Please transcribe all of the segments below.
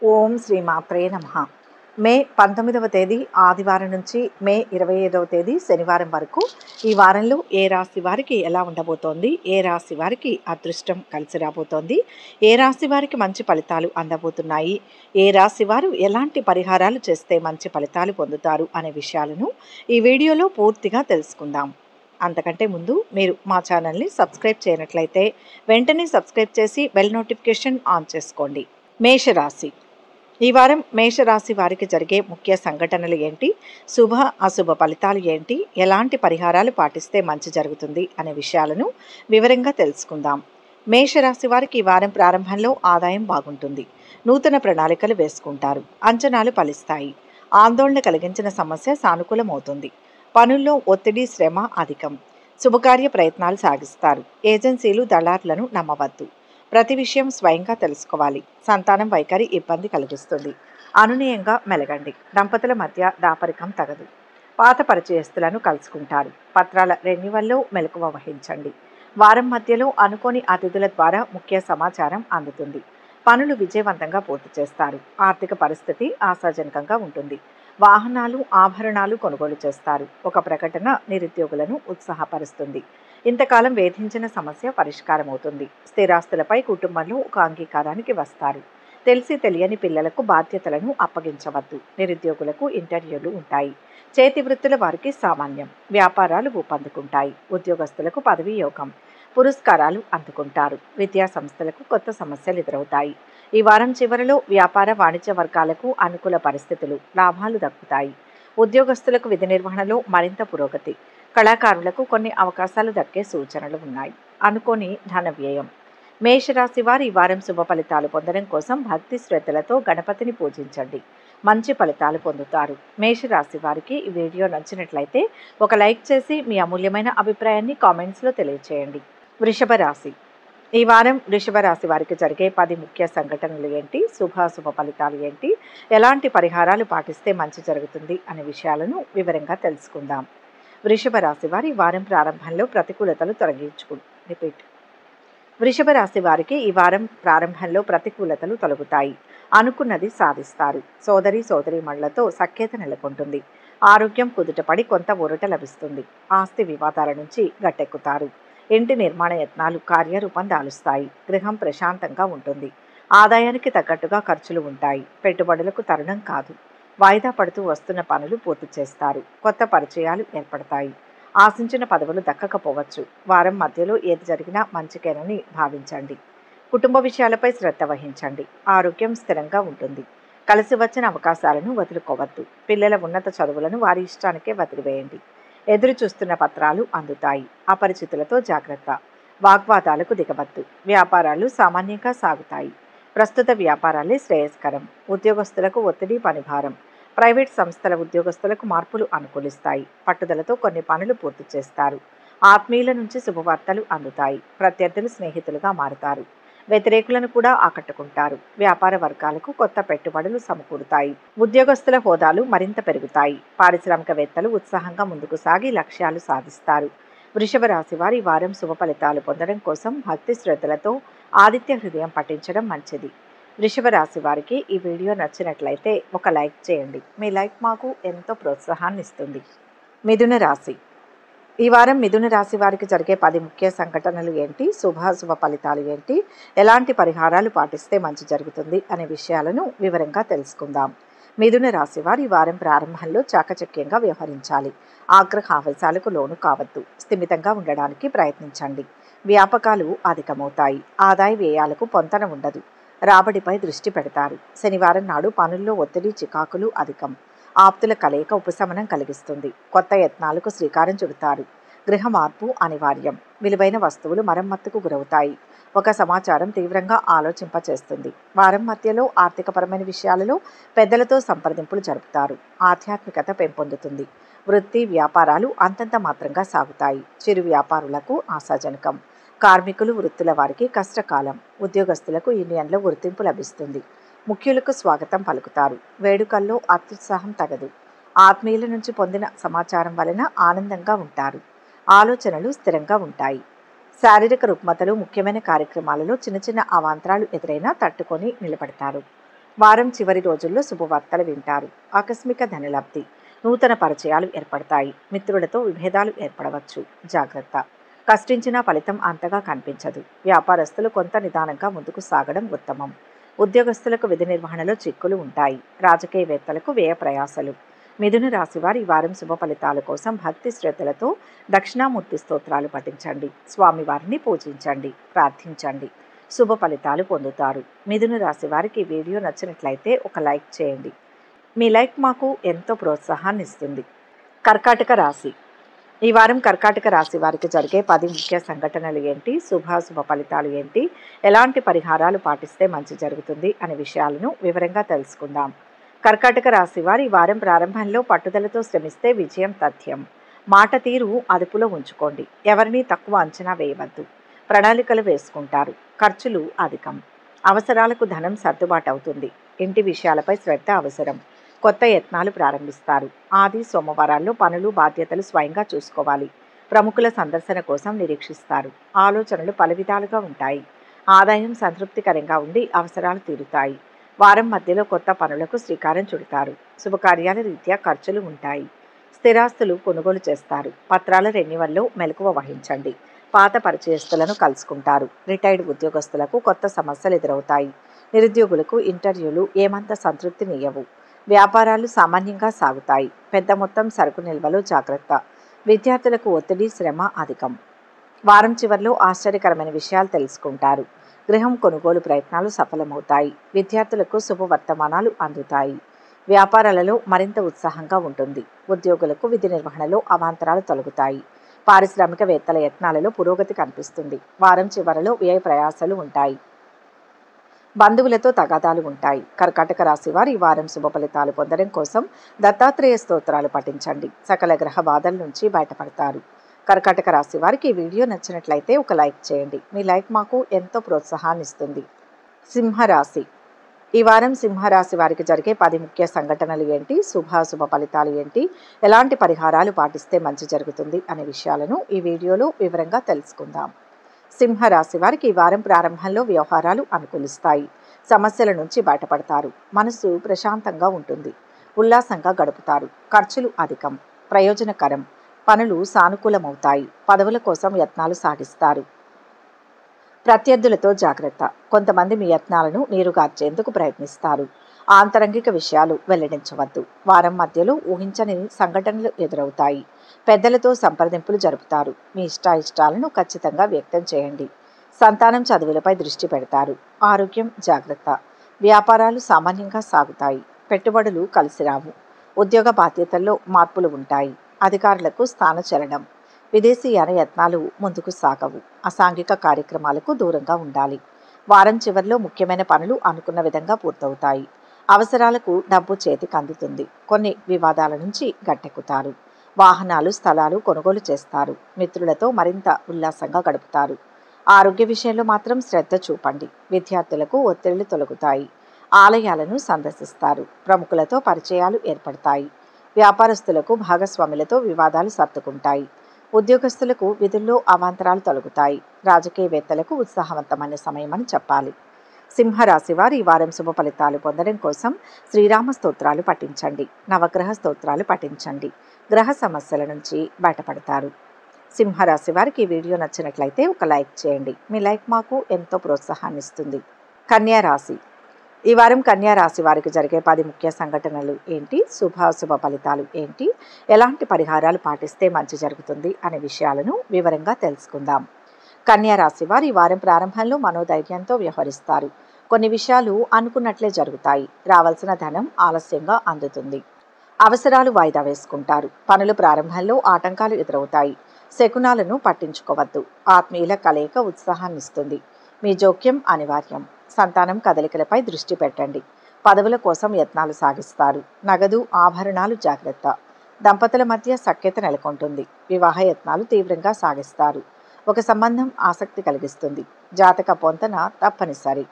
ఓం శ్రీ మాత్రే నమః. మే 19వ తేదీ ఆదివారం నుంచి మే 25వ తేదీ శనివారం వరకు ఈ వారంలో ఏ రాశి వారికి ఎలా ఉండబోతోంది, ఏ రాశి వారికి అదృష్టం కలిసి రాబోతోంది, ఏ రాశి వారికి మంచి ఫలితాలు అందబోతున్నాయి, ఏ రాశి వారు ఎలాంటి పరిహారాలు చేస్తే మంచి ఫలితాలు పొందుతారు అనే విషయాలను ఈ వీడియోలో పూర్తిగా తెలుసుకుందాం. అంతకంటే ముందు మీరు మా ఛానల్ని సబ్స్క్రైబ్ చేయనట్లయితే వెంటనే సబ్స్క్రైబ్ చేసి బెల్ నోటిఫికేషన్ ఆన్ చేసుకోండి. మేషరాశి. ఈ వారం మేషరాశి వారికి జరిగే ముఖ్య సంఘటనలు ఏంటి, శుభ అశుభ ఫలితాలు ఏంటి, ఎలాంటి పరిహారాలు పాటిస్తే మంచి జరుగుతుంది అనే విషయాలను వివరంగా తెలుసుకుందాం. మేషరాశి వారికి ఈ వారం ప్రారంభంలో ఆదాయం బాగుంటుంది. నూతన ప్రణాళికలు వేసుకుంటారు. అంచనాలు ఫలిస్తాయి. ఆందోళన కలిగించిన సమస్య సానుకూలమవుతుంది. పనుల్లో ఒత్తిడి శ్రమ అధికం. శుభకార్య ప్రయత్నాలు సాగిస్తారు. ఏజెన్సీలు దళారులను నమ్మవద్దు. ప్రతి విషయం స్వయంగా తెలుసుకోవాలి. సంతానం వైఖరి ఇబ్బంది కలిగిస్తుంది. అనునయంగా మెలగండి. దంపతుల మధ్య దాపరికం తగదు. పాత పరిచయస్తులను కలుసుకుంటారు. పత్రాల రెన్యువల్లో మెలకువ వహించండి. వారం మధ్యలో అనుకోని అతిథుల ద్వారా ముఖ్య సమాచారం అందుతుంది. పనులు విజయవంతంగా పూర్తి చేస్తారు. ఆర్థిక పరిస్థితి ఆశాజనకంగా ఉంటుంది. వాహనాలు ఆభరణాలు కొనుగోలు చేస్తారు. ఒక ప్రకటన నిరుద్యోగులను ఉత్సాహపరుస్తుంది. ఇంతకాలం వేధించిన సమస్య పరిష్కారం అవుతుంది. స్థిరాస్తులపై కుటుంబంలో ఒక అంగీకారానికి వస్తారు. తెలిసి తెలియని పిల్లలకు బాధ్యతలను అప్పగించవద్దు. నిరుద్యోగులకు ఇంటర్వ్యూలు ఉంటాయి. చేతి వృత్తుల వారికి సామాన్యం. వ్యాపారాలు ఊపందుకుంటాయి. ఉద్యోగస్తులకు పదవీ యోగం. పురస్కారాలు అందుకుంటారు. విద్యా సంస్థలకు కొత్త సమస్యలు ఎదురవుతాయి. ఈ వారం చివరిలో వ్యాపార వాణిజ్య వర్గాలకు అనుకూల పరిస్థితులు, లాభాలు దక్కుతాయి. ఉద్యోగస్తులకు విధి నిర్వహణలో మరింత పురోగతి. కళాకారులకు కొన్ని అవకాశాలు దక్కే సూచనలు ఉన్నాయి. అనుకోని ధన వ్యయం. మేషరాశి వారు ఈ వారం శుభ ఫలితాలు పొందడం కోసం భక్తి శ్రద్ధలతో గణపతిని పూజించండి. మంచి ఫలితాలు పొందుతారు. మేషరాశి వారికి ఈ వీడియో నచ్చినట్లయితే ఒక లైక్ చేసి మీ అమూల్యమైన అభిప్రాయాన్ని కామెంట్స్లో తెలియచేయండి. వృషభ రాశి. ఈ వారం వృషభ రాశి వారికి జరిగే 10 ముఖ్య సంఘటనలు ఏంటి, శుభాశుభ ఫలితాలు ఏంటి, ఎలాంటి పరిహారాలు పాటిస్తే మంచి జరుగుతుంది అనే విషయాలను వివరంగా తెలుసుకుందాం. వృషభ రాశి వారి వారం ప్రారంభంలో ప్రతికూలతలు వృషభ రాశి వారికి ఈ వారం ప్రారంభంలో ప్రతికూలతలు తొలగుతాయి. అనుకున్నది సాధిస్తారు. సోదరీమణులతో సఖ్యత నెలకొంటుంది. ఆరోగ్యం కుదుటపడి కొంత ఊరట లభిస్తుంది. ఆస్తి వివాదాల నుంచి గట్టెక్కుతారు. ఇంటి నిర్మాణ యత్నాలు కార్యరూపం దాలుస్తాయి. గృహం ప్రశాంతంగా ఉంటుంది. ఆదాయానికి తగ్గట్టుగా ఖర్చులు ఉంటాయి. పెట్టుబడులకు తరుణం కాదు. వాయిదా పడుతూ వస్తున్న పనులు పూర్తి చేస్తారు. కొత్త పరిచయాలు ఏర్పడతాయి. ఆశించిన పదవులు దక్కకపోవచ్చు. వారం మధ్యలో ఏది జరిగినా మంచికేనని భావించండి. కుటుంబ విషయాలపై శ్రద్ధ వహించండి. ఆరోగ్యం స్థిరంగా ఉంటుంది. కలిసి వచ్చిన అవకాశాలను వదులుకోవద్దు. పిల్లల ఉన్నత చదువులను వారి ఇష్టానికే వదిలివేయండి. ఎదురు చూస్తున్న పత్రాలు అందుతాయి. అపరిచితులతో జాగ్రత్త. వాగ్వాదాలకు దిగవద్దు. వ్యాపారాలు సామాన్యంగా సాగుతాయి. ప్రస్తుత వ్యాపారాలే శ్రేయస్కరం. ఉద్యోగస్తులకు ఒత్తిడి పనిభారం. ప్రైవేట్ సంస్థల ఉద్యోగస్తులకు మార్పులు అనుకూలిస్తాయి. పట్టుదలతో కొన్ని పనులు పూర్తి చేస్తారు. ఆత్మీయుల నుంచి శుభవార్తలు అందుతాయి. ప్రత్యర్థులు స్నేహితులుగా మారుతారు. వ్యతిరేకులను కూడా ఆకట్టుకుంటారు. వ్యాపార వర్గాలకు కొత్త పెట్టుబడులు సమకూరుతాయి. ఉద్యోగస్తుల హోదాలు మరింత పెరుగుతాయి. పారిశ్రామికవేత్తలు ఉత్సాహంగా ముందుకు సాగి లక్ష్యాలు సాధిస్తారు. వృషభ రాశి వారి వారం శుభ ఫలితాలు పొందడం కోసం భక్తి శ్రద్ధలతో ఆదిత్య హృదయం పఠించడం మంచిది. వృషభ రాశి వారికి ఈ వీడియో నచ్చినట్లయితే ఒక లైక్ చేయండి. మీ లైక్ మాకు ఎంతో ప్రోత్సాహాన్ని ఇస్తుంది. మిథున రాశి. ఈ వారం మిథున రాశి వారికి జరిగే 10 ముఖ్య సంఘటనలు ఏంటి, శుభాశుభ ఫలితాలు ఏంటి, ఎలాంటి పరిహారాలు పాటిస్తే మంచి జరుగుతుంది అనే విషయాలను వివరంగా తెలుసుకుందాం. మిథున రాశి వారు ఈ వారం ప్రారంభంలో చాకచక్యంగా వ్యవహరించాలి. ఆగ్రహావేశాలకు లోను కావద్దు. స్థిమితంగా ఉండడానికి ప్రయత్నించండి. వ్యాపకాలు అధికమవుతాయి. ఆదాయ వ్యయాలకు పొంతన ఉండదు. రాబడిపై దృష్టి పెడతారు. శనివారం నాడు పనుల్లో ఒత్తిడి చికాకులు అధికం. ఆప్తుల కలయిక ఉపశమనం కలిగిస్తుంది. కొత్త యత్నాలకు శ్రీకారం చుడతారు. గృహ మార్పు అనివార్యం. విలువైన వస్తువులు మరమ్మతుకు గురవుతాయి. ఒక సమాచారం తీవ్రంగా ఆలోచింపచేస్తుంది. వారం మధ్యలో ఆర్థికపరమైన విషయాలలో పెద్దలతో సంప్రదింపులు జరుపుతారు. ఆధ్యాత్మికత పెంపొందుతుంది. వృత్తి వ్యాపారాలు అంతంత మాత్రంగా సాగుతాయి. చిరు వ్యాపారులకు ఆశాజనకం. కార్మికులు వృత్తుల వారికి కష్టకాలం. ఉద్యోగస్తులకు యూనియన్లో గుర్తింపు లభిస్తుంది. ముఖ్యులకు స్వాగతం పలుకుతారు. వేడుకల్లో అత్యుత్సాహం తగదు. ఆత్మీయుల నుంచి పొందిన సమాచారం వలన ఆనందంగా ఉంటారు. ఆలోచనలు స్థిరంగా ఉంటాయి. శారీరక రుగ్మతలు, ముఖ్యమైన కార్యక్రమాలలో చిన్న చిన్న అవాంతరాలు ఎదురైనా తట్టుకొని నిలబడతారు. వారం చివరి రోజుల్లో శుభవార్తలు వింటారు. ఆకస్మిక ధనలబ్ధి, నూతన పరిచయాలు ఏర్పడతాయి. మిత్రులతో విభేదాలు ఏర్పడవచ్చు, జాగ్రత్త. కష్టించిన ఫలితం అంతగా కనిపించదు. వ్యాపారస్తులు కొంత నిదానంగా ముందుకు సాగడం ఉత్తమం. ఉద్యోగస్తులకు విధి నిర్వహణలో చిక్కులు ఉంటాయి. రాజకీయవేత్తలకు వ్యయ ప్రయాసలు. మిథున రాశి వారి ఈ వారం శుభ ఫలితాల కోసం భక్తి శ్రద్ధలతో దక్షిణామూర్తి స్తోత్రాలు పఠించండి. స్వామివారిని పూజించండి, ప్రార్థించండి. శుభ ఫలితాలు పొందుతారు. మిథున రాశి వారికి ఈ వీడియో నచ్చినట్లయితే ఒక లైక్ చేయండి. మీ లైక్ మాకు ఎంతో ప్రోత్సాహాన్ని ఇస్తుంది. కర్కాటక రాశి. ఈ వారం కర్కాటక రాశి వారికి జరిగే 10 ముఖ్య సంఘటనలు ఏంటి, శుభాశుభ ఫలితాలు ఏంటి, ఎలాంటి పరిహారాలు పాటిస్తే మంచి జరుగుతుంది అనే విషయాలను వివరంగా తెలుసుకుందాం. కర్కాటక రాశి వారి ఈ వారం ప్రారంభంలో పట్టుదలతో శ్రమిస్తే విజయం తథ్యం. మాట తీరు అదుపులో ఉంచుకోండి. ఎవరినీ తక్కువ అంచనా వేయవద్దు. ప్రణాళికలు వేసుకుంటారు. ఖర్చులు అధికం. అవసరాలకు ధనం సర్దుబాటు అవుతుంది. ఇంటి విషయాలపై శ్రద్ధ అవసరం. కొత్త యత్నాలు ప్రారంభిస్తారు. ఆది సోమవారాల్లో పనులు, బాధ్యతలు స్వయంగా చూసుకోవాలి. ప్రముఖుల సందర్శన కోసం నిరీక్షిస్తారు. ఆలోచనలు పలు విధాలుగా ఉంటాయి. ఆదాయం సంతృప్తికరంగా ఉండి అవసరాలు తీరుతాయి. వారం మధ్యలో కొత్త పనులకు శ్రీకారం చుడతారు. శుభకార్యాల రీత్యా ఖర్చులు ఉంటాయి. స్థిరాస్తులు కొనుగోలు చేస్తారు. పత్రాల రెన్యువల్లో మెలకువ వహించండి. పాత పరిచయస్తులను కలుసుకుంటారు. రిటైర్డ్ ఉద్యోగస్తులకు కొత్త సమస్యలు ఎదురవుతాయి. నిరుద్యోగులకు ఇంటర్వ్యూలు ఏమంత సంతృప్తినియ్యవు. వ్యాపారాలు సామాన్యంగా సాగుతాయి. పెద్ద మొత్తం సరుకు నిల్వలో జాగ్రత్త. విద్యార్థులకు ఒత్తిడి, శ్రమ అధికం. వారం చివర్లో ఆశ్చర్యకరమైన విషయాలు తెలుసుకుంటారు. గృహం కొనుగోలు ప్రయత్నాలు సఫలమవుతాయి. విద్యార్థులకు శుభవర్తమానాలు అందుతాయి. వ్యాపారాలలో మరింత ఉత్సాహంగా ఉంటుంది. ఉద్యోగులకు విధి నిర్వహణలో అవాంతరాలు తొలగుతాయి. పారిశ్రామికవేత్తల యత్నాలలో పురోగతి కనిపిస్తుంది. వారం చివరలో వ్యయ ప్రయాసాలు ఉంటాయి. బంధువులతో తగాదాలు ఉంటాయి. కర్కాటక రాశి వారు ఈ వారం శుభ ఫలితాలు పొందడం కోసం దత్తాత్రేయ స్తోత్రాలు పఠించండి. సకల గ్రహ బాధల నుంచి బయటపడతారు. కర్కాటక రాశి వారికి ఈ వీడియో నచ్చినట్లయితే ఒక లైక్ చేయండి. మీ లైక్ మాకు ఎంతో ప్రోత్సాహాన్ని ఇస్తుంది. సింహరాశి. ఈ వారం సింహరాశి వారికి జరిగే 10 ముఖ్య సంఘటనలు ఏంటి, శుభాశుభ ఫలితాలు ఏంటి, ఎలాంటి పరిహారాలు పాటిస్తే మంచి జరుగుతుంది అనే విషయాలను ఈ వీడియోలో వివరంగా తెలుసుకుందాం. సింహరాశి వారికి ఈ వారం ప్రారంభంలో వ్యవహారాలు అనుకూలిస్తాయి. సమస్యల నుంచి బయటపడతారు. మనసు ప్రశాంతంగా ఉంటుంది. ఉల్లాసంగా గడుపుతారు. ఖర్చులు అధికం. ప్రయోజనకరం. పనులు సానుకూలమవుతాయి. పదవుల కోసం యత్నాలు సాగిస్తారు. ప్రత్యర్థులతో జాగ్రత్త. కొంతమంది మీ యత్నాలను నీరుగార్చేందుకు ప్రయత్నిస్తారు. ఆంతరంగిక విషయాలు వెల్లడించవద్దు. వారం మధ్యలో ఊహించని సంఘటనలు ఎదురవుతాయి. పెద్దలతో సంప్రదింపులు జరుపుతారు. మీ ఇష్టాయిష్టాలను ఖచ్చితంగా వ్యక్తం చేయండి. సంతానం చదువులపై దృష్టి పెడతారు. ఆరోగ్యం జాగ్రత్త. వ్యాపారాలు సామాన్యంగా సాగుతాయి. పెట్టుబడులు కలిసిరావు. ఉద్యోగ బాధ్యతల్లో మార్పులు ఉంటాయి. అధికారులకు స్థానచలనం. విదేశీయాన యత్నాలు ముందుకు సాగవు. అసాంఘిక కార్యక్రమాలకు దూరంగా ఉండాలి. వారం చివరిలో ముఖ్యమైన పనులు అనుకున్న విధంగా పూర్తవుతాయి. అవసరాలకు డబ్బు చేతికి అందుతుంది. కొన్ని వివాదాల నుంచి గట్టెక్కుతారు. వాహనాలు, స్థలాలు కొనుగోలు చేస్తారు. మిత్రులతో మరింత ఉల్లాసంగా గడుపుతారు. ఆరోగ్య విషయంలో మాత్రం శ్రద్ధ చూపండి. విద్యార్థులకు ఒత్తిళ్లు తొలగుతాయి. ఆలయాలను సందర్శిస్తారు. ప్రముఖులతో పరిచయాలు ఏర్పడతాయి. వ్యాపారస్తులకు భాగస్వాములతో వివాదాలు సర్దుకుంటాయి. ఉద్యోగస్తులకు విధుల్లో అవాంతరాలు తొలగుతాయి. రాజకీయవేత్తలకు ఉత్సాహవంతమైన సమయమని చెప్పాలి. సింహరాశి వారు ఈ వారం శుభ ఫలితాలు పొందడం కోసం శ్రీరామ స్తోత్రాలు పఠించండి. నవగ్రహ స్తోత్రాలు పఠించండి. గ్రహ సమస్యల నుంచి బయటపడతారు. సింహరాశి వారికి ఈ వీడియో నచ్చినట్లయితే ఒక లైక్ చేయండి. మీ లైక్ మాకు ఎంతో ప్రోత్సాహాన్ని ఇస్తుంది. కన్యా రాశి. ఈ వారం కన్యా రాశి వారికి జరిగే 10 ముఖ్య సంఘటనలు ఏంటి, శుభాశుభ ఫలితాలు ఏంటి, ఎలాంటి పరిహారాలు పాటిస్తే మంచి జరుగుతుంది అనే విషయాలను వివరంగా తెలుసుకుందాం. కన్యా రాశి వారు ఈ వారం ప్రారంభంలో మనోధైర్యంతో వ్యవహరిస్తారు. కొన్ని విషయాలు అనుకున్నట్లే జరుగుతాయి. రావాల్సిన ధనం ఆలస్యంగా అందుతుంది. అవసరాలు వాయిదా వేసుకుంటారు. పనుల ప్రారంభంలో ఆటంకాలు ఎదురవుతాయి. శకునాలను పట్టించుకోవద్దు. ఆత్మీయుల కలయిక ఉత్సాహాన్నిస్తుంది. మీ జోక్యం అనివార్యం. సంతానం కదలికలపై దృష్టి పెట్టండి. పదవుల కోసం యత్నాలు సాగిస్తారు. నగదు, ఆభరణాలు జాగ్రత్త. దంపతుల మధ్య సఖ్యత నెలకొంటుంది. వివాహ యత్నాలు తీవ్రంగా సాగిస్తారు. ఒక సంబంధం ఆసక్తి కలిగిస్తుంది. జాతక పొంతన తప్పనిసరి.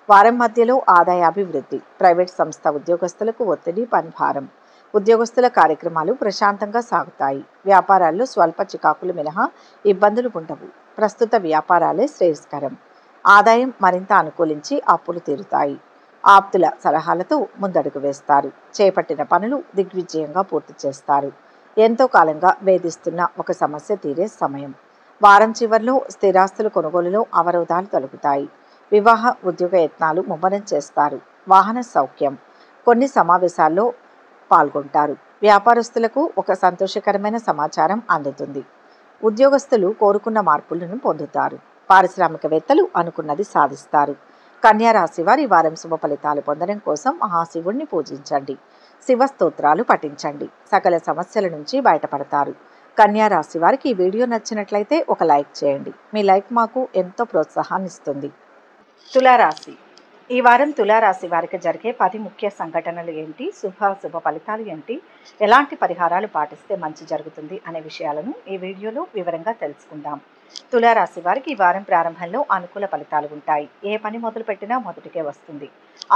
వారం మధ్యలో ఆదాయాభివృద్ధి. ప్రైవేట్ సంస్థ ఉద్యోగస్తులకు ఒత్తిడి, పనిభారం. ఉద్యోగస్తుల కార్యక్రమాలు ప్రశాంతంగా సాగుతాయి. వ్యాపారాల్లో స్వల్ప చికాకులు మినహా ఇబ్బందులు ఉండవు. ప్రస్తుత వ్యాపారాలే శ్రేయస్కరం. ఆదాయం మరింత అనుకూలించి అప్పులు తీరుతాయి. ఆప్తుల సలహాలతో ముందడుగు వేస్తారు. చేపట్టిన పనులు దిగ్విజయంగా పూర్తి చేస్తారు. ఎంతో కాలంగా వేధిస్తున్న ఒక సమస్య తీరే సమయం. వారం చివర్లో స్థిరాస్తుల కొనుగోలులో అవరోధాలు తొలగుతాయి. వివాహ ఉద్యోగ యత్నాలు ముమ్మరం చేస్తారు. వాహన సౌఖ్యం. కొన్ని సమావేశాల్లో పాల్గొంటారు. వ్యాపారస్తులకు ఒక సంతోషకరమైన సమాచారం అందుతుంది. ఉద్యోగస్తులు కోరుకున్న మార్పులను పొందుతారు. పారిశ్రామికవేత్తలు అనుకున్నది సాధిస్తారు. కన్యా రాశి వారి వారం శుభ ఫలితాలు పొందడం కోసం మహాశివుణ్ణి పూజించండి. శివ స్తోత్రాలు పఠించండి. సకల సమస్యల నుంచి బయటపడతారు. కన్యా రాశి వారికి ఈ వీడియో నచ్చినట్లయితే ఒక లైక్ చేయండి. మీ లైక్ మాకు ఎంతో ప్రోత్సాహాన్ని ఇస్తుంది. తులారాశి. ఈ వారం తులారాశి వారికి జరిగే 10 ముఖ్య సంఘటనలు ఏంటి, శుభ ఫలితాలు ఏంటి, ఎలాంటి పరిహారాలు పాటిస్తే మంచి జరుగుతుంది అనే విషయాలను ఈ వీడియోలో వివరంగా తెలుసుకుందాం. తులారాశి వారికి ఈ వారం ప్రారంభంలో అనుకూల ఫలితాలు ఉంటాయి. ఏ పని మొదలుపెట్టినా మొదటికే వస్తుంది.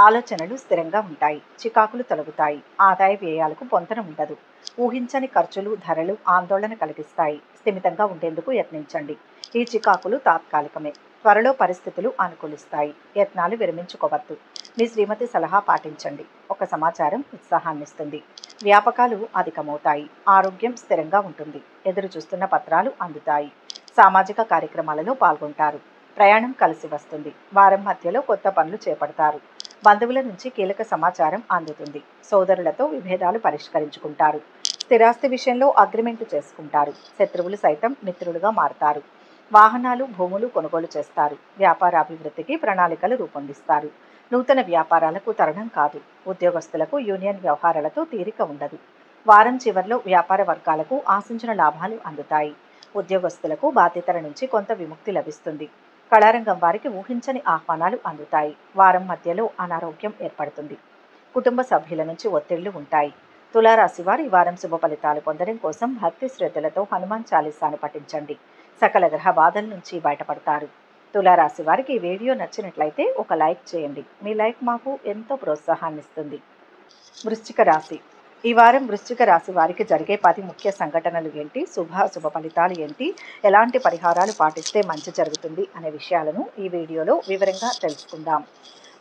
ఆలోచనలు స్థిరంగా ఉంటాయి. చికాకులు తొలగుతాయి. ఆదాయ వ్యయాలకు పొంతన ఉండదు. ఊహించని ఖర్చులు, ధరలు ఆందోళన కలిగిస్తాయి. స్థిమితంగా ఉండేందుకు యత్నించండి. ఈ చికాకులు తాత్కాలికమే. త్వరలో పరిస్థితులు అనుకూలిస్తాయి. యత్నాలు విరమించుకోవద్దు. మీ శ్రీమతి సలహా పాటించండి. ఒక సమాచారం ఉత్సాహాన్నిస్తుంది. వ్యాపకాలు అధికమవుతాయి. ఆరోగ్యం స్థిరంగా ఉంటుంది. ఎదురు చూస్తున్న పత్రాలు అందుతాయి. సామాజిక కార్యక్రమాలలో పాల్గొంటారు. ప్రయాణం కలిసి వస్తుంది. వారం మధ్యలో కొత్త పనులు చేపడతారు. బంధువుల నుంచి కీలక సమాచారం అందుతుంది. సోదరులతో విభేదాలు పరిష్కరించుకుంటారు. స్థిరాస్తి విషయంలో అగ్రిమెంట్ చేసుకుంటారు. శత్రువులు సైతం మిత్రులుగా మారతారు. వాహనాలు, భూములు కొనుగోలు చేస్తారు. వ్యాపార అభివృద్ధికి ప్రణాళికలు రూపొందిస్తారు. నూతన వ్యాపారాలకు తరుణం కాదు. ఉద్యోగస్తులకు యూనియన్ వ్యవహారాలతో తీరిక ఉండదు. వారం చివర్లో వ్యాపార వర్గాలకు ఆశించిన లాభాలు అందుతాయి. ఉద్యోగస్తులకు బాధ్యతల నుంచి కొంత విముక్తి లభిస్తుంది. కళారంగం వారికి ఊహించని ఆహ్వానాలు అందుతాయి. వారం మధ్యలో అనారోగ్యం ఏర్పడుతుంది. కుటుంబ సభ్యుల నుంచి ఒత్తిళ్లు ఉంటాయి. తులారాశి వారు ఈ వారం శుభ ఫలితాలు పొందడం కోసం భక్తి శ్రద్ధలతో హనుమాన్ చాలీసాను పఠించండి. సకల గ్రహ బాధల నుంచి బయటపడతారు. తులారాశి వారికి ఈ వీడియో నచ్చినట్లయితే ఒక లైక్ చేయండి. మీ లైక్ మాకు ఎంతో ప్రోత్సాహాన్ని ఇస్తుంది. వృశ్చిక రాశి. ఈ వారం వృశ్చిక రాశి వారికి జరిగే 10 ముఖ్య సంఘటనలు ఏంటి, శుభ ఫలితాలు ఏంటి, ఎలాంటి పరిహారాలు పాటిస్తే మంచి జరుగుతుంది అనే విషయాలను ఈ వీడియోలో వివరంగా తెలుసుకుందాం.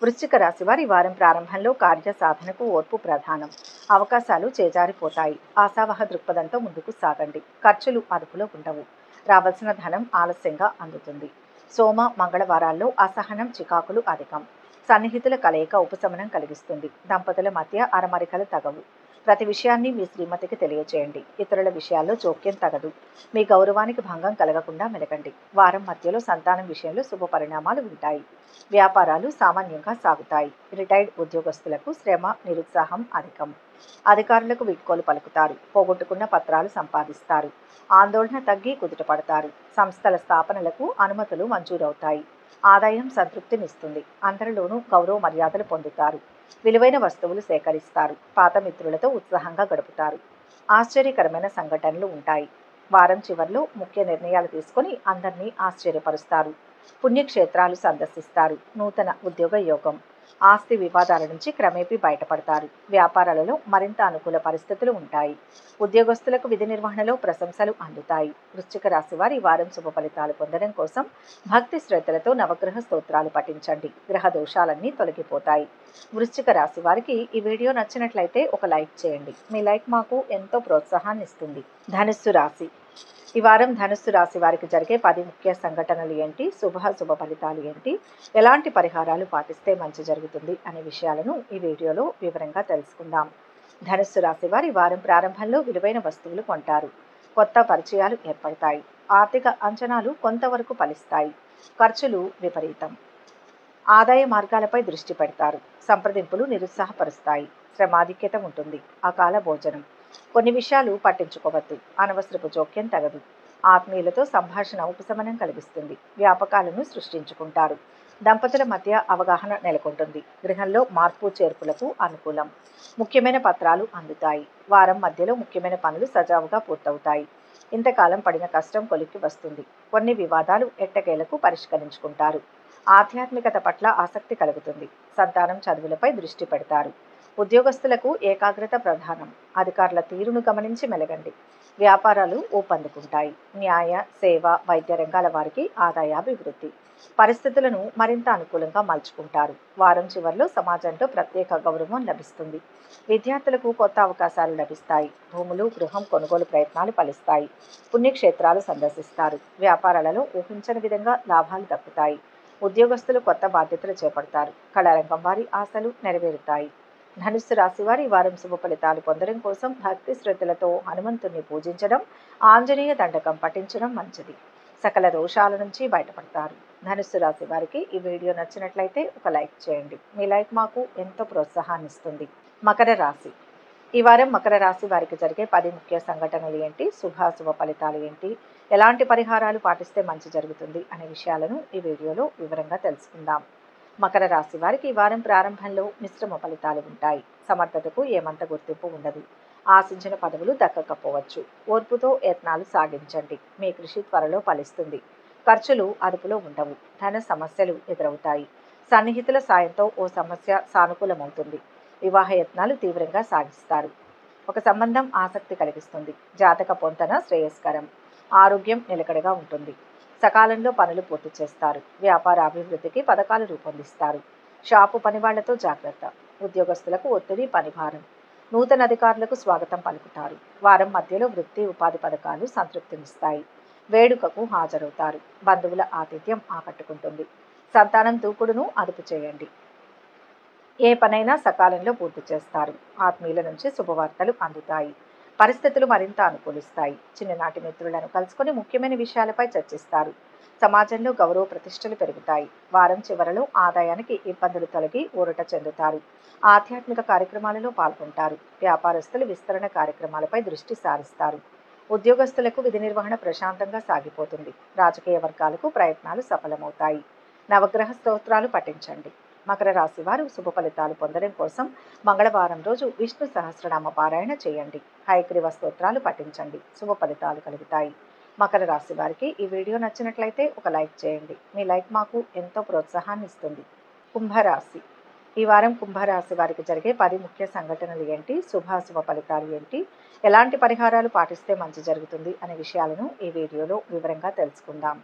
వృశ్చిక రాశి వారి వారం ప్రారంభంలో కార్య సాధనకు ఓర్పు ప్రధానం. అవకాశాలు చేజారిపోతాయి. ఆశావహ దృక్పథంతో ముందుకు సాగండి. ఖర్చులు అదుపులో ఉండవు. రావాల్సిన ధనం ఆలస్యంగా అందుతుంది. సోమ, మంగళవారాల్లో అసహనం, చికాకులు అధికం. సన్నిహితుల కలయిక ఉపశమనం కలిగిస్తుంది. దంపతుల మధ్య అరమరికలు తగవు. ప్రతి విషయాన్ని మీ శ్రీమతికి తెలియచేయండి. ఇతరుల విషయాల్లో జోక్యం తగదు. మీ గౌరవానికి భంగం కలగకుండా మెలగండి. వారం మధ్యలో సంతానం విషయంలో శుభ పరిణామాలు ఉంటాయి. వ్యాపారాలు సామాన్యంగా సాగుతాయి. రిటైర్డ్ ఉద్యోగస్తులకు శ్రమ, నిరుత్సాహం అధికం. అధికారులకు వీడ్కోలు పలుకుతారు. పోగొట్టుకున్న పత్రాలు సంపాదిస్తారు. ఆందోళన తగ్గి కుదుటపడతారు. సంస్థల స్థాపనలకు అనుమతులు మంజూరవుతాయి. ఆదాయం సంతృప్తినిస్తుంది. అందరిలోనూ గౌరవ మర్యాదలు పొందుతారు. విలువైన వస్తువులు సేకరిస్తారు. పాత మిత్రులతో ఉత్సాహంగా గడుపుతారు. ఆశ్చర్యకరమైన సంఘటనలు ఉంటాయి. వారం చివర్లో ముఖ్య నిర్ణయాలు తీసుకొని అందరినీ ఆశ్చర్యపరుస్తారు. పుణ్యక్షేత్రాలు సందర్శిస్తారు. నూతన ఉద్యోగ యోగం. ఆస్తి వివాదాల నుంచి క్రమేపీ బయటపడతారు. వ్యాపారాలలో మరింత అనుకూల పరిస్థితులు ఉంటాయి. ఉద్యోగస్తులకు విధి నిర్వహణలో ప్రశంసలు అందుతాయి. వృశ్చిక రాశి వారి వారం శుభ ఫలితాలు పొందడం కోసం భక్తి శ్రద్ధలతో నవగ్రహ స్తోత్రాలు పఠించండి. గ్రహ దోషాలన్నీ తొలగిపోతాయి. వృశ్చిక రాశి వారికి ఈ వీడియో నచ్చినట్లయితే ఒక లైక్ చేయండి. మీ లైక్ మాకు ఎంతో ప్రోత్సాహాన్ని ఇస్తుంది. ధనుస్సు రాశి. ఈ వారం ధనుస్సు రాశి వారికి జరిగే 10 ముఖ్య సంఘటనలు ఏంటి, శుభ ఫలితాలు ఏంటి, ఎలాంటి పరిహారాలు పాటిస్తే మంచి జరుగుతుంది అనే విషయాలను ఈ వీడియోలో వివరంగా తెలుసుకుందాం. ధనుస్సు రాశి వారి వారం ప్రారంభంలో విలువైన వస్తువులు కొంటారు. కొత్త పరిచయాలు ఏర్పడతాయి. ఆర్థిక అంచనాలు కొంతవరకు ఫలిస్తాయి. ఖర్చులు విపరీతం. ఆదాయ మార్గాలపై దృష్టి పెడతారు. సంప్రదింపులు నిరుత్సాహపరుస్తాయి. శ్రమాధిక్యత ఉంటుంది. అకాల భోజనం. కొన్ని విషయాలు పట్టించుకోవద్దు. అనవసరపు జోక్యం తగదు. ఆత్మీయులతో సంభాషణ ఉపశమనం కలిగిస్తుంది. వ్యాపకాలను సృష్టించుకుంటారు. దంపతుల మధ్య అవగాహన నెలకొంటుంది. గృహంలో మార్పు చేర్పులకు అనుకూలం. ముఖ్యమైన పత్రాలు అందుతాయి. వారం మధ్యలో ముఖ్యమైన పనులు సజావుగా పూర్తవుతాయి. ఇంతకాలం పడిన కష్టం కొలిక్కి వస్తుంది. కొన్ని వివాదాలు ఎట్టకేలకు పరిష్కరించుకుంటారు. ఆధ్యాత్మికత పట్ల ఆసక్తి కలుగుతుంది. సంతానం చదువులపై దృష్టి పెడతారు. ఉద్యోగస్తులకు ఏకాగ్రత ప్రధానం. అధికారుల తీరును గమనించి మెలగండి. వ్యాపారాలు ఊపందుకుంటాయి. న్యాయ, సేవ, వైద్య రంగాల వారికి ఆదాయాభివృద్ధి. పరిస్థితులను మరింత అనుకూలంగా మలుచుకుంటారు. వారం చివరిలో సమాజంలో ప్రత్యేక గౌరవం లభిస్తుంది. విద్యార్థులకు కొత్త అవకాశాలు లభిస్తాయి. భూములు, గృహం కొనుగోలు ప్రయత్నాలు ఫలిస్తాయి. పుణ్యక్షేత్రాలు సందర్శిస్తారు. వ్యాపారాలలో ఊహించని విధంగా లాభాలు దక్కుతాయి. ఉద్యోగస్తులు కొత్త బాధ్యతలు చేపడతారు. కళారంగం వారి ఆశలు నెరవేరుతాయి. ధనుస్సు రాశి వారి ఈ వారం శుభ ఫలితాలు పొందడం కోసం భక్తి శ్రద్ధలతో హనుమంతుణ్ణి పూజించడం, ఆంజనేయ దండకం పఠించడం మంచిది. సకల దోషాల నుంచి బయటపడతారు. ధనుస్సు రాశి వారికి ఈ వీడియో నచ్చినట్లయితే ఒక లైక్ చేయండి. మీ లైక్ మాకు ఎంతో ప్రోత్సాహాన్ని ఇస్తుంది. మకర రాశి. ఈ వారం మకర రాశి వారికి జరిగే 10 ముఖ్య సంఘటనలు ఏంటి, శుభాశుభ ఫలితాలు ఏంటి, ఎలాంటి పరిహారాలు పాటిస్తే మంచి జరుగుతుంది అనే విషయాలను ఈ వీడియోలో వివరంగా తెలుసుకుందాం. మకర రాశి వారికి ఈ వారం ప్రారంభంలో మిశ్రమ ఫలితాలు ఉంటాయి. సమర్థతకు ఏమంత గుర్తింపు ఉండదు. ఆశించిన పదవులు దక్కకపోవచ్చు. ఓర్పుతో యత్నాలు సాగించండి. మీ కృషి త్వరలో ఫలిస్తుంది. ఖర్చులు అదుపులో ఉండవు. ధన సమస్యలు ఎదురవుతాయి. సన్నిహితుల సాయంతో ఓ సమస్య సానుకూలమవుతుంది. వివాహ యత్నాలు తీవ్రంగా సాగిస్తారు. ఒక సంబంధం ఆసక్తి కలిగిస్తుంది. జాతక పొంతన శ్రేయస్కరం. ఆరోగ్యం నిలకడగా ఉంటుంది. సకాలంలో పనులు పూర్తి చేస్తారు. వ్యాపార అభివృద్ధికి పథకాలు రూపొందిస్తారు. షాపు పనివాళ్లతో జాగ్రత్త. ఉద్యోగస్తులకు ఒత్తిడి, పనిభారం. నూతన అధికారులకు స్వాగతం పలుకుతారు. వారం మధ్యలో వృత్తి, ఉపాధి పథకాలు సంతృప్తినిస్తాయి. వేడుకకు హాజరవుతారు. బంధువుల ఆతిథ్యం ఆకట్టుకుంటుంది. సంతానం దూకుడును అదుపు చేయండి. ఏ పనైనా సకాలంలో పూర్తి చేస్తారు. ఆత్మీయుల నుంచి శుభవార్తలు అందుతాయి. పరిస్థితులు మరింత అనుకూలిస్తాయి. చిన్ననాటి మిత్రులను కలుసుకొని ముఖ్యమైన విషయాలపై చర్చిస్తారు. సమాజంలో గౌరవ ప్రతిష్టలు పెరుగుతాయి. వారం చివరలో ఆదాయానికి ఇబ్బందులు తొలగి ఊరట చెందుతారు. ఆధ్యాత్మిక కార్యక్రమాలలో పాల్గొంటారు. వ్యాపారస్తులు విస్తరణ కార్యక్రమాలపై దృష్టి సారిస్తారు. ఉద్యోగస్తులకు విధి నిర్వహణ ప్రశాంతంగా సాగిపోతుంది. రాజకీయ వర్గాలకు ప్రయత్నాలు సఫలమవుతాయి. నవగ్రహ స్తోత్రాలు పఠించండి. మకర రాశి వారు శుభ ఫలితాలు పొందడం కోసం మంగళవారం రోజు విష్ణు సహస్రనామ పారాయణ చేయండి. హయగ్రీవ స్తోత్రాలు పఠించండి. శుభ ఫలితాలు కలుగుతాయి. మకర రాశి వారికి ఈ వీడియో నచ్చినట్లయితే ఒక లైక్ చేయండి. మీ లైక్ మాకు ఎంతో ప్రోత్సాహాన్ని ఇస్తుంది. కుంభరాశి. ఈ వారం కుంభరాశి వారికి జరిగే 10 ముఖ్య సంఘటనలు ఏంటి, శుభాశుభ ఫలితాలు ఏంటి, ఎలాంటి పరిహారాలు పాటిస్తే మంచి జరుగుతుంది అనే విషయాలను ఈ వీడియోలో వివరంగా తెలుసుకుందాం.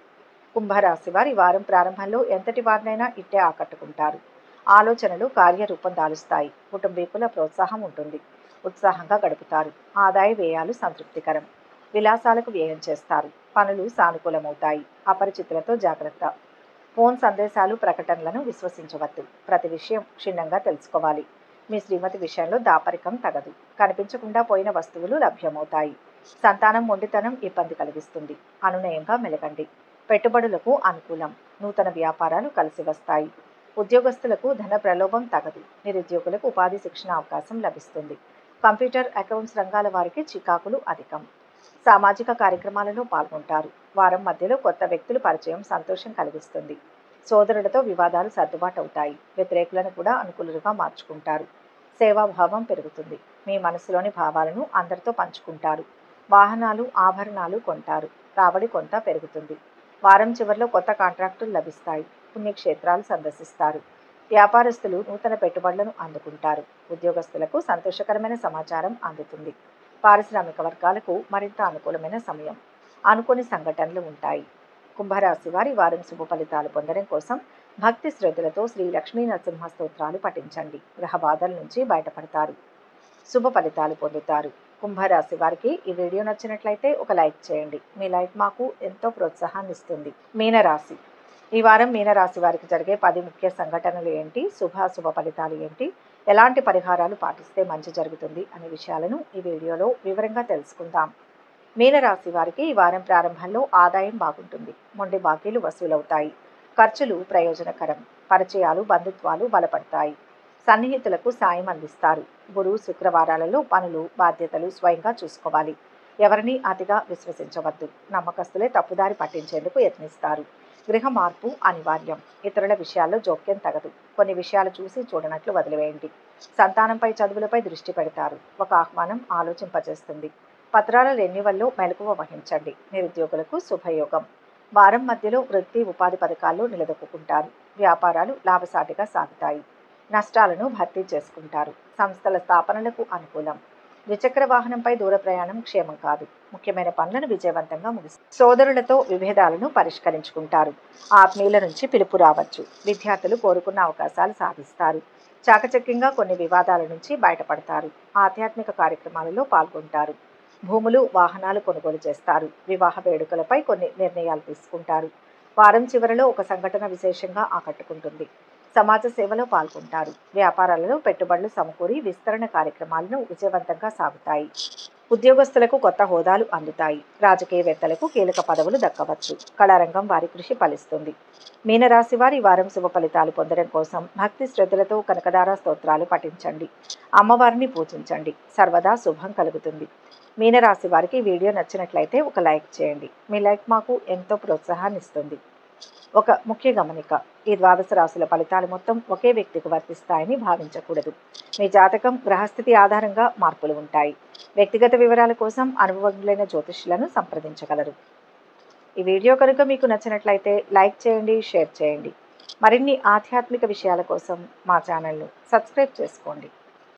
కుంభరాశి వారి వారం ప్రారంభంలో ఎంతటి వారినైనా ఇట్టే ఆకట్టుకుంటారు. ఆలోచనలు కార్యరూపం దాలుస్తాయి. కుటుంబీకుల ప్రోత్సాహం ఉంటుంది. ఉత్సాహంగా గడుపుతారు. ఆదాయ వ్యయాలు సంతృప్తికరం. విలాసాలకు వ్యయం చేస్తారు. పనులు సానుకూలమవుతాయి. అపరిచితులతో జాగ్రత్త. ఫోన్ సందేశాలు, ప్రకటనలను విశ్వసించవద్దు. ప్రతి విషయం క్షుణ్ణంగా తెలుసుకోవాలి. మీ శ్రీమతి విషయంలో దాపరికం తగదు. కనిపించకుండా పోయిన వస్తువులు లభ్యమవుతాయి. సంతానం మొండితనం ఇబ్బంది కలిగిస్తుంది. అనునయంగా మెలగండి. పెట్టుబడులకు అనుకూలం. నూతన వ్యాపారాలు కలిసి వస్తాయి. ఉద్యోగస్తులకు ధన ప్రలోభం తగదు. నిరుద్యోగులకు ఉపాధి శిక్షణ అవకాశం లభిస్తుంది. కంప్యూటర్, అకౌంట్స్ రంగాల వారికి చికాకులు అధికం. సామాజిక కార్యక్రమాలలో పాల్గొంటారు. వారం మధ్యలో కొత్త వ్యక్తుల పరిచయం సంతోషం కలిగిస్తుంది. సోదరులతో వివాదాలు సర్దుబాటు అవుతాయి. వ్యతిరేకులను కూడా అనుకూలుగా మార్చుకుంటారు. సేవాభావం పెరుగుతుంది. మీ మనసులోని భావాలను అందరితో పంచుకుంటారు. వాహనాలు, ఆభరణాలు కొంటారు. రాబడి కొంత పెరుగుతుంది. వారం చివరిలో కొత్త కాంట్రాక్టులు లభిస్తాయి. పుణ్యక్షేత్రాలు సందర్శిస్తారు. వ్యాపారస్తులు నూతన పెట్టుబడులను అందుకుంటారు. ఉద్యోగస్తులకు సంతోషకరమైన సమాచారం అందుతుంది. పారిశ్రామిక వర్గాలకు మరింత అనుకూలమైన సమయం. అనుకోని సంఘటనలు ఉంటాయి. కుంభరాశి వారి వారం శుభ ఫలితాలు పొందడం కోసం భక్తి శ్రద్ధలతో శ్రీ లక్ష్మీ నరసింహ స్తోత్రాలు పఠించండి. గ్రహ బాధల నుంచి బయటపడతారు. శుభ ఫలితాలు పొందుతారు. కుంభరాశి వారికి ఈ వీడియో నచ్చినట్లయితే ఒక లైక్ చేయండి. మీ లైక్ మాకు ఎంతో ప్రోత్సాహాన్ని ఇస్తుంది. మీనరాశి. ఈ వారం మీనరాశి వారికి జరిగే 10 ముఖ్య సంఘటనలు ఏంటి, శుభాశుభ ఫలితాలు ఏంటి, ఎలాంటి పరిహారాలు పాటిస్తే మంచి జరుగుతుంది అనే విషయాలను ఈ వీడియోలో వివరంగా తెలుసుకుందాం. మీనరాశి వారికి ఈ వారం ప్రారంభంలో ఆదాయం బాగుంటుంది. మొండి బాకీలు వసూలవుతాయి. ఖర్చులు ప్రయోజనకరం. పరిచయాలు, బంధుత్వాలు బలపడతాయి. సన్నిహితులకు సాయం అందిస్తారు. గురు, శుక్రవారాలలో పనులు, బాధ్యతలు స్వయంగా చూసుకోవాలి. ఎవరిని అతిగా విశ్వసించవద్దు. నమ్మకస్తులే తప్పుదారి పట్టించేందుకు యత్నిస్తారు. గృహ మార్పు అనివార్యం. ఇతరుల విషయాల్లో జోక్యం తగదు. కొన్ని విషయాలు చూసి చూడనట్లు వదిలివేయండి. సంతానంపై, చదువులపై దృష్టి పెడతారు. ఒక ఆహ్వానం ఆలోచింపజేస్తుంది. పత్రాల రెన్యువల్లో మెలకువ వహించండి. నిరుద్యోగులకు శుభయోగం. వారం మధ్యలో వృత్తి, ఉపాధి పథకాల్లో నిలదొక్కుంటారు. వ్యాపారాలు లాభసాటిగా సాగుతాయి. నష్టాలను భర్తీ చేసుకుంటారు. సంస్థల స్థాపనలకు అనుకూలం. ద్విచక్ర వాహనంపై దూర ప్రయాణం క్షేమం కాదు. ముఖ్యమైన పనులను విజయవంతంగా ముగిస్తారు. సోదరులతో విభేదాలను పరిష్కరించుకుంటారు. ఆత్మీయుల నుంచి పిలుపు రావచ్చు. విద్యార్థులు కోరుకున్న అవకాశాలు సాధిస్తారు. చాకచక్యంగా కొన్ని వివాదాల నుంచి బయటపడతారు. ఆధ్యాత్మిక కార్యక్రమాలలో పాల్గొంటారు. భూములు, వాహనాలు కొనుగోలు చేస్తారు. వివాహ వేడుకలపై కొన్ని నిర్ణయాలు తీసుకుంటారు. వారం చివరిలో ఒక సంఘటన విశేషంగా ఆకట్టుకుంటుంది. సమాజ సేవలో పాల్గొంటారు. వ్యాపారాలలో పెట్టుబడులు సమకూరి విస్తరణ కార్యక్రమాలను విజయవంతంగా సాగుతాయి. ఉద్యోగస్తులకు కొత్త హోదాలు అందుతాయి. రాజకీయవేత్తలకు కీలక పదవులు దక్కవచ్చు. కళారంగం వారి కృషి ఫలిస్తుంది. మీనరాశి వారి వారం శుభ ఫలితాలు పొందడం కోసం భక్తి శ్రద్ధలతో కనకదార స్తోత్రాలు పఠించండి. అమ్మవారిని పూజించండి. సర్వదా శుభం కలుగుతుంది. మీనరాశి వారికి వీడియో నచ్చినట్లయితే ఒక లైక్ చేయండి. మీ లైక్ మాకు ఎంతో ప్రోత్సాహాన్ని ఇస్తుంది. ఒక ముఖ్య గమనిక, ఈ 12 రాశుల ఫలితాలు మొత్తం ఒకే వ్యక్తికి వర్తిస్తాయని భావించకూడదు. మీ జాతకం, గ్రహస్థితి ఆధారంగా మార్పులు ఉంటాయి. వ్యక్తిగత వివరాల కోసం అనుభవజ్ఞులైన జ్యోతిష్యులను సంప్రదించగలరు. ఈ వీడియో కనుక మీకు నచ్చినట్లయితే లైక్ చేయండి, షేర్ చేయండి. మరిన్ని ఆధ్యాత్మిక విషయాల కోసం మా ఛానల్ను సబ్స్క్రైబ్ చేసుకోండి.